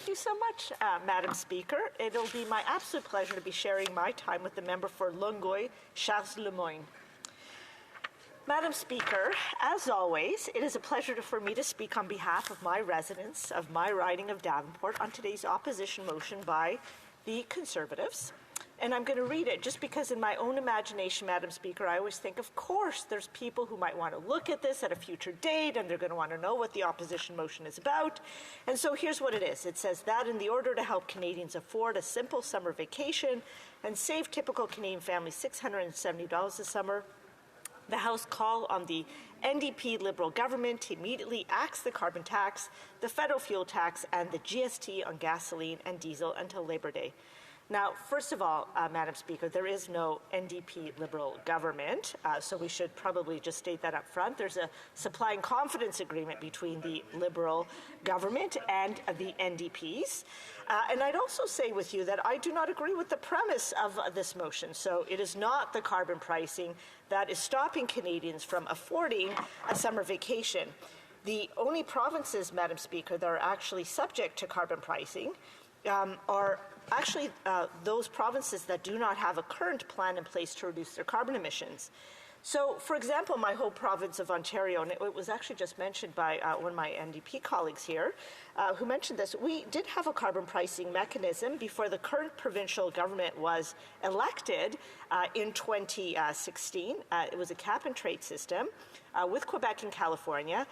Thank you so much, Madam Speaker. It'll be my absolute pleasure to be sharing my time with the member for Longueuil, Charles Lemoyne. Madam Speaker, as always, it is a pleasure for me to speak on behalf of my residents of my riding of Davenport on today's opposition motion by the Conservatives. And I'm going to read it just because in my own imagination, Madam Speaker, I always think, of course, there's people who might want to look at this at a future date and they're going to want to know what the opposition motion is about. And so here's what it is. It says that in the order to help Canadians afford a simple summer vacation and save typical Canadian families $670 this summer, the House call on the NDP Liberal government to immediately axe the carbon tax, the federal fuel tax, and the GST on gasoline and diesel until Labor Day. Now, first of all, Madam Speaker, there is no NDP Liberal government, so we should probably just state that up front. There's a supply and confidence agreement between the Liberal government and the NDPs. And I'd also say with you that I do not agree with the premise of this motion. So it is not the carbon pricing that is stopping Canadians from affording a summer vacation. The only provinces, Madam Speaker, that are actually subject to carbon pricing are actually those provinces that do not have a current plan in place to reduce their carbon emissions. So, for example, my whole province of Ontario, and it was actually just mentioned by one of my NDP colleagues here, who mentioned this, we did have a carbon pricing mechanism before the current provincial government was elected in 2016. It was a cap-and-trade system with Quebec and California.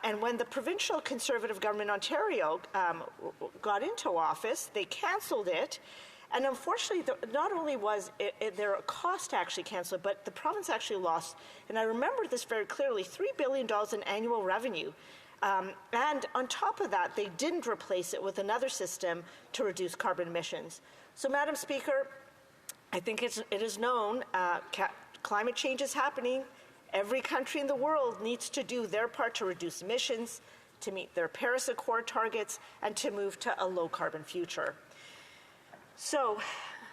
And when the provincial Conservative government in Ontario got into office, they cancelled it. And unfortunately, not only was there a cost to actually cancel it, but the province actually lost, and I remember this very clearly, $3 billion in annual revenue. And on top of that, they didn't replace it with another system to reduce carbon emissions. So, Madam Speaker, I think it is known climate change is happening. Every country in the world needs to do their part to reduce emissions, to meet their Paris Accord targets, and to move to a low-carbon future. So,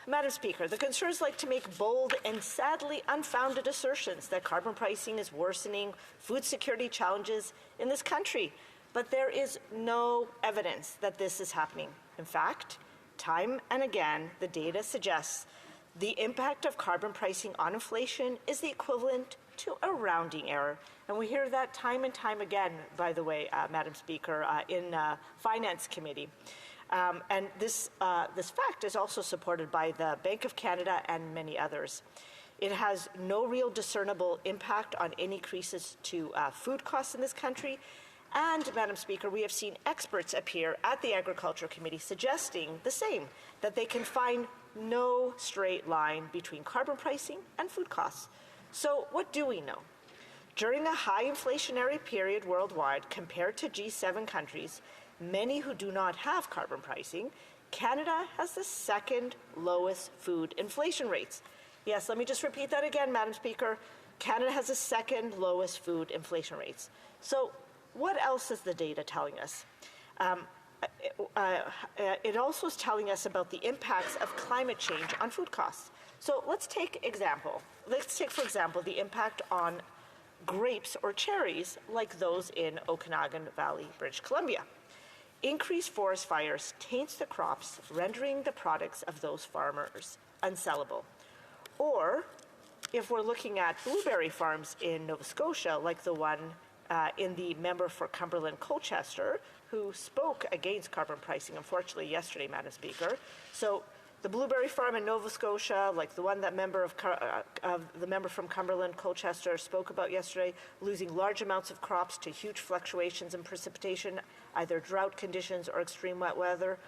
Madam Speaker, the Conservatives like to make bold and sadly unfounded assertions that carbon pricing is worsening food security challenges in this country. But there is no evidence that this is happening. In fact, time and again, the data suggests the impact of carbon pricing on inflation is the equivalent to a rounding error. And we hear that time and time again, by the way, Madam Speaker, in Finance Committee. And this fact is also supported by the Bank of Canada and many others. It has no real discernible impact on any increases to food costs in this country. And, Madam Speaker, we have seen experts appear at the Agriculture Committee suggesting the same, that they can find no straight line between carbon pricing and food costs. So what do we know? During a high inflationary period worldwide compared to G7 countries, many who do not have carbon pricing, Canada has the second lowest food inflation rates. Yes, let me just repeat that again, Madam Speaker. Canada has the second lowest food inflation rates. So what else is the data telling us? It also is telling us about the impacts of climate change on food costs. So let's take, for example, the impact on grapes or cherries like those in Okanagan Valley, British Columbia. Increased forest fires taints the crops, rendering the products of those farmers unsellable. Or, if we're looking at blueberry farms in Nova Scotia, like the one in the member for Cumberland Colchester, who spoke against carbon pricing, unfortunately, yesterday, Madam Speaker. So the blueberry farm in Nova Scotia, like the one that the member from Cumberland Colchester spoke about yesterday, losing large amounts of crops to huge fluctuations in precipitation, either drought conditions or extreme wet weather.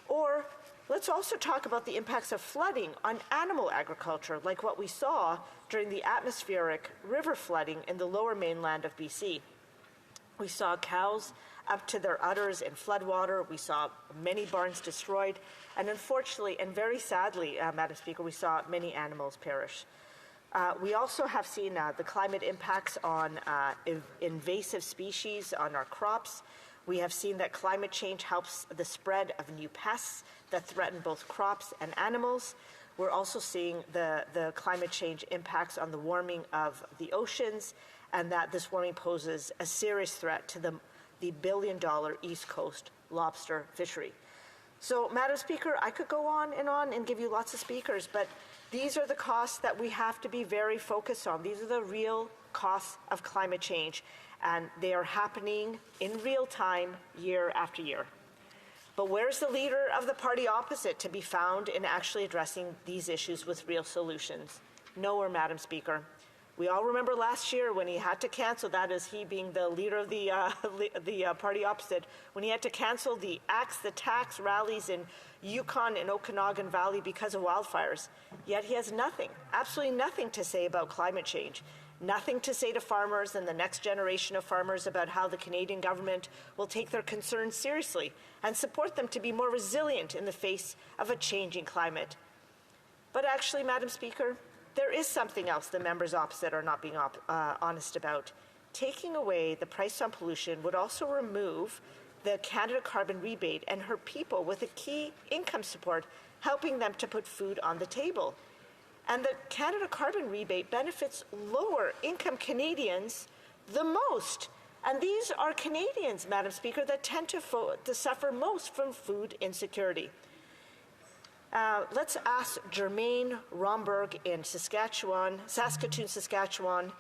Or let's also talk about the impacts of flooding on animal agriculture, like what we saw during the atmospheric river flooding in the lower mainland of BC. We saw cows up to their udders in floodwater. We saw many barns destroyed. And unfortunately, and very sadly, Madam Speaker, we saw many animals perish. We also have seen the climate impacts on invasive species on our crops. We have seen that climate change helps the spread of new pests that threaten both crops and animals. We're also seeing the climate change impacts on the warming of the oceans, and that this warming poses a serious threat to the billion-dollar East Coast lobster fishery. So, Madam Speaker, I could go on and give you lots of speakers, but these are the costs that we have to be very focused on. These are the real costs of climate change, and they are happening in real time year after year. But where's the leader of the party opposite to be found in actually addressing these issues with real solutions? Nowhere, Madam Speaker. We all remember last year when he had to cancel, that is he being the leader of the party opposite, when he had to cancel the Axe the Tax rallies in Yukon and Okanagan Valley because of wildfires. Yet he has nothing, absolutely nothing to say about climate change. Nothing to say to farmers and the next generation of farmers about how the Canadian government will take their concerns seriously and support them to be more resilient in the face of a changing climate. But actually, Madam Speaker, there is something else the members opposite are not being honest about. Taking away the price on pollution would also remove the Canada Carbon Rebate and her people with a key income support, helping them to put food on the table. And the Canada Carbon Rebate benefits lower income Canadians the most. And these are Canadians, Madam Speaker, that tend to suffer most from food insecurity. Let's ask Germaine Romberg in Saskatoon, Saskatchewan,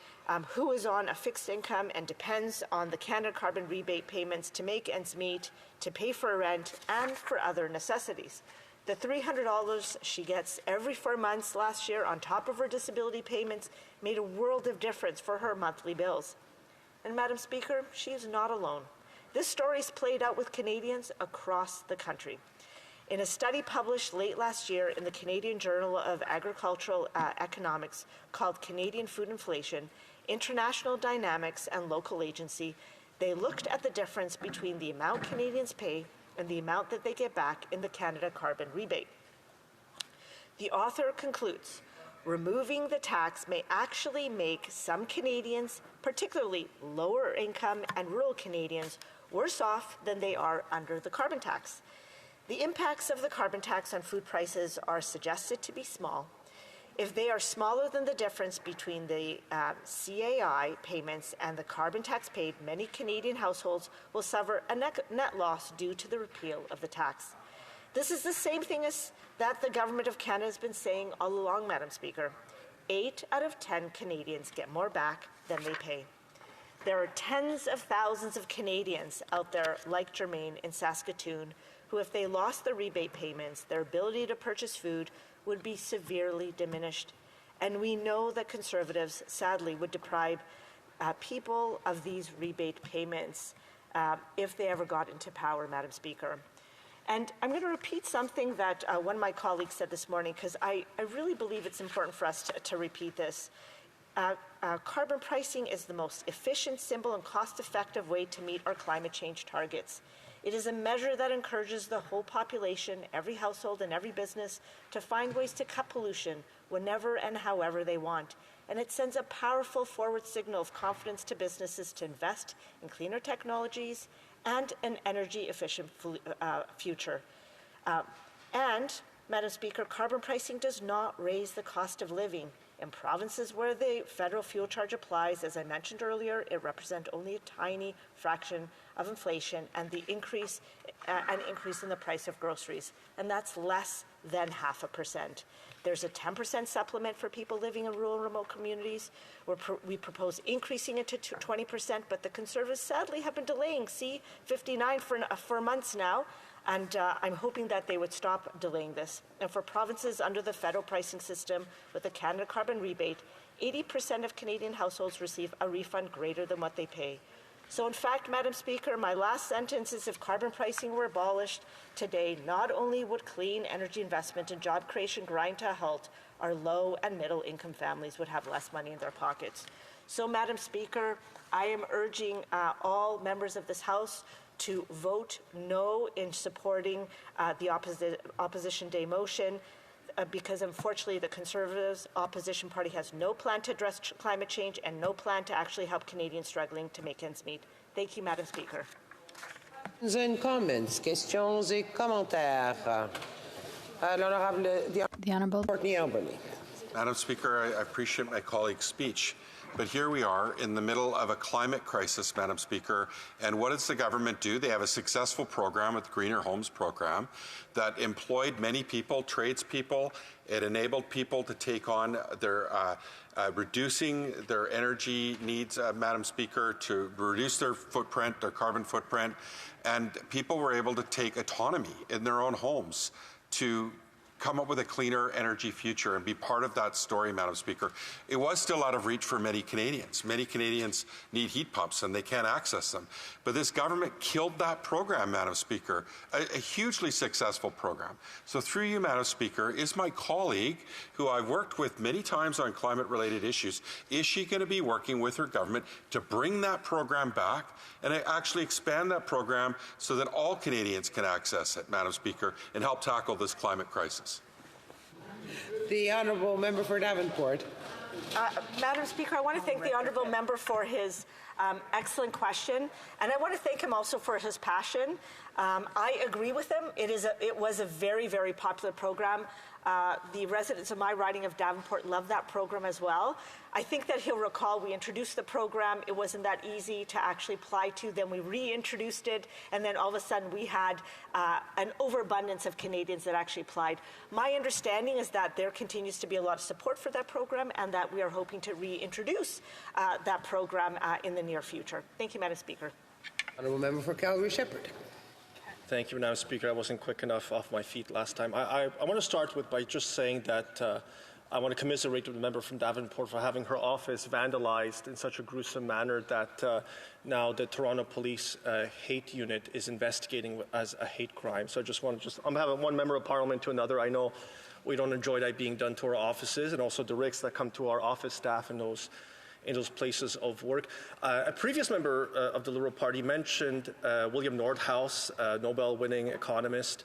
who is on a fixed income and depends on the Canada Carbon Rebate payments to make ends meet, to pay for rent, and for other necessities. The $300 she gets every 4 months last year on top of her disability payments made a world of difference for her monthly bills. And Madam Speaker, she is not alone. This story is played out with Canadians across the country. In a study published late last year in the Canadian Journal of Agricultural Economics called Canadian Food Inflation, International Dynamics and Local Agency, they looked at the difference between the amount Canadians pay and the amount that they get back in the Canada Carbon Rebate. The author concludes, removing the tax may actually make some Canadians, particularly lower income and rural Canadians, worse off than they are under the carbon tax. The impacts of the carbon tax on food prices are suggested to be small. If they are smaller than the difference between the CAI payments and the carbon tax paid, many Canadian households will suffer a net loss due to the repeal of the tax. This is the same thing as that the Government of Canada has been saying all along, Madam Speaker. 8 out of 10 Canadians get more back than they pay. There are tens of thousands of Canadians out there like Germaine in Saskatoon who, if they lost the rebate payments, their ability to purchase food would be severely diminished. And we know that Conservatives, sadly, would deprive people of these rebate payments if they ever got into power, Madam Speaker. And I'm going to repeat something that one of my colleagues said this morning, because I really believe it's important for us to repeat this. Carbon pricing is the most efficient, simple, and cost-effective way to meet our climate change targets. It is a measure that encourages the whole population, every household and every business, to find ways to cut pollution whenever and however they want. And it sends a powerful forward signal of confidence to businesses to invest in cleaner technologies and an energy-efficient future. And, Madam Speaker, carbon pricing does not raise the cost of living. In provinces where the federal fuel charge applies, as I mentioned earlier, it represents only a tiny fraction of inflation and the increase in the price of groceries, and that's less than 0.5%. There's a 10% supplement for people living in rural and remote communities. We propose increasing it to 20%, but the Conservatives sadly have been delaying C-59 for months now, and I'm hoping that they would stop delaying this. And for provinces under the federal pricing system with the Canada Carbon Rebate, 80% of Canadian households receive a refund greater than what they pay. So in fact, Madam Speaker, my last sentence is if carbon pricing were abolished today, not only would clean energy investment and job creation grind to a halt, our low and middle income families would have less money in their pockets. So Madam Speaker, I am urging all members of this House to vote no in supporting the Opposition Day motion because unfortunately the Conservatives opposition party has no plan to address climate change and no plan to actually help Canadians struggling to make ends meet. Thank you, Madam Speaker. Comments, questions et commentaires. The Honourable Courtney Elberly. Madam Speaker, I appreciate my colleague's speech. But here we are in the middle of a climate crisis, Madam Speaker, and what does the government do? They have a successful program with the Greener Homes program that employed many people, tradespeople. It enabled people to take on their reducing their energy needs, Madam Speaker, to reduce their footprint, their carbon footprint, and people were able to take autonomy in their own homes to come up with a cleaner energy future and be part of that story, Madam Speaker. It was still out of reach for many Canadians. Many Canadians need heat pumps and they can't access them. But this government killed that program, Madam Speaker, a hugely successful program. So through you, Madam Speaker, is my colleague, who I've worked with many times on climate-related issues, is she going to be working with her government to bring that program back and actually expand that program so that all Canadians can access it, Madam Speaker, and help tackle this climate crisis? The honourable member for Davenport. Madam Speaker, I want to thank the honourable member for his excellent question, and I want to thank him also for his passion. I agree with him. It was a very, very popular program. The residents of my riding of Davenport love that program as well. I think that he'll recall we introduced the program. It wasn't that easy to actually apply to. Then we reintroduced it, and then all of a sudden we had an overabundance of Canadians that actually applied. My understanding is that there continues to be a lot of support for that program, and that we are hoping to reintroduce that program in the near future. Thank you, Madam Speaker. Honourable member for Calgary-Shepherd. Thank you, Madam Speaker. I wasn't quick enough off my feet last time. I want to start by just saying that I want to commiserate with the member from Davenport for having her office vandalized in such a gruesome manner that now the Toronto Police Hate Unit is investigating as a hate crime. So I just want to I'm having one member of Parliament to another. I know we don't enjoy that being done to our offices, and also the risks that come to our office staff in those places of work. A previous member of the Liberal Party mentioned William Nordhaus, Nobel-winning economist.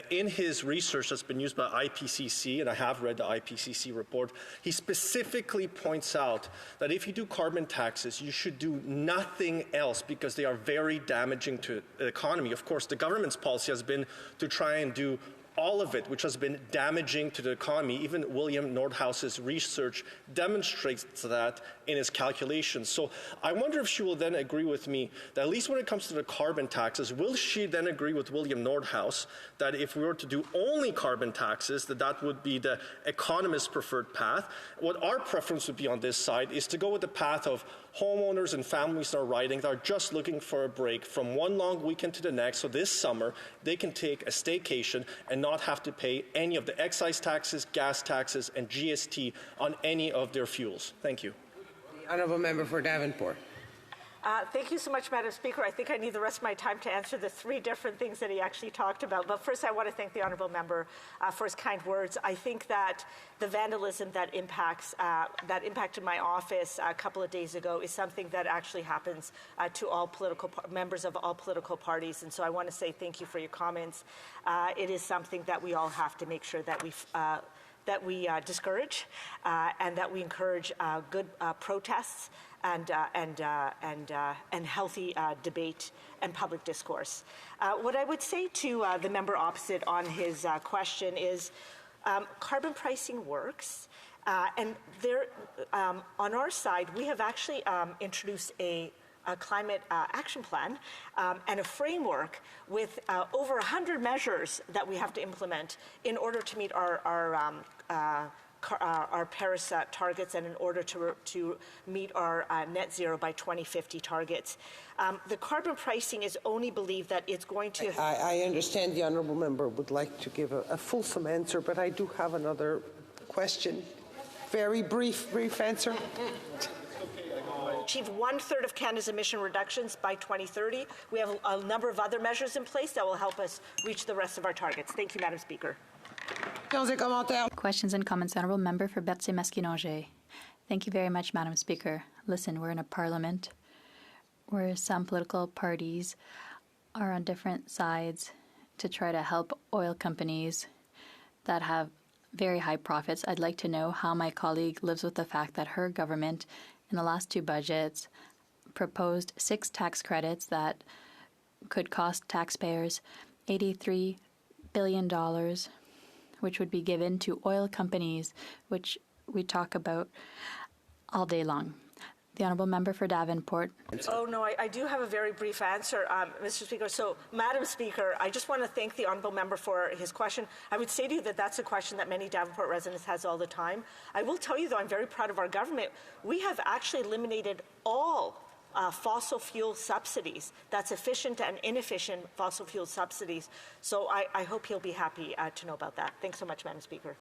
In his research that's been used by IPCC, and I have read the IPCC report, he specifically points out that if you do carbon taxes, you should do nothing else because they are very damaging to the economy. Of course, the government's policy has been to try and do all of it, which has been damaging to the economy. Even William Nordhaus's research demonstrates that in his calculations. So I wonder if she will then agree with me that at least when it comes to the carbon taxes, will she then agree with William Nordhaus that if we were to do only carbon taxes, that would be the economist's preferred path? What our preference would be on this side is to go with the path of homeowners and families that are riding that are just looking for a break from one long weekend to the next, so this summer they can take a staycation and not have to pay any of the excise taxes, gas taxes, and GST on any of their fuels. Thank you. The honourable member for Davenport. Thank you so much, Madam Speaker. I think I need the rest of my time to answer the three different things that he actually talked about. But first, I want to thank the honourable member for his kind words. I think that the vandalism that impacted my office a couple of days ago is something that actually happens to all members of all political parties. And so I want to say thank you for your comments. It is something that we all have to make sure that we discourage and that we encourage good protests and healthy debate and public discourse. What I would say to the member opposite on his question is carbon pricing works. And there, on our side, we have actually introduced a climate action plan and a framework with over 100 measures that we have to implement in order to meet our Paris targets and in order to meet our net zero by 2050 targets. The carbon pricing is only believed that it's going to... I understand the honourable member would like to give a fulsome answer, but I do have another question. Very brief answer. Achieve 1/3 of Canada's emission reductions by 2030. We have a number of other measures in place that will help us reach the rest of our targets. Thank you, Madam Speaker. Questions and comments. Honourable Member for Berthier-Masquinongé. Thank you very much, Madam Speaker. Listen, we're in a parliament where some political parties are on different sides to try to help oil companies that have very high profits. I'd like to know how my colleague lives with the fact that her government in the last two budgets proposed 6 tax credits that could cost taxpayers $83 billion, which would be given to oil companies, which we talk about all day long. The Honourable Member for Davenport. Oh, no, I do have a very brief answer, Mr. Speaker. So, Madam Speaker, I just want to thank the Honourable Member for his question. I would say to you that that's a question that many Davenport residents has all the time. I will tell you, though, I'm very proud of our government. We have actually eliminated all fossil fuel subsidies. That's efficient and inefficient fossil fuel subsidies. So I hope he'll be happy to know about that. Thanks so much, Madam Speaker.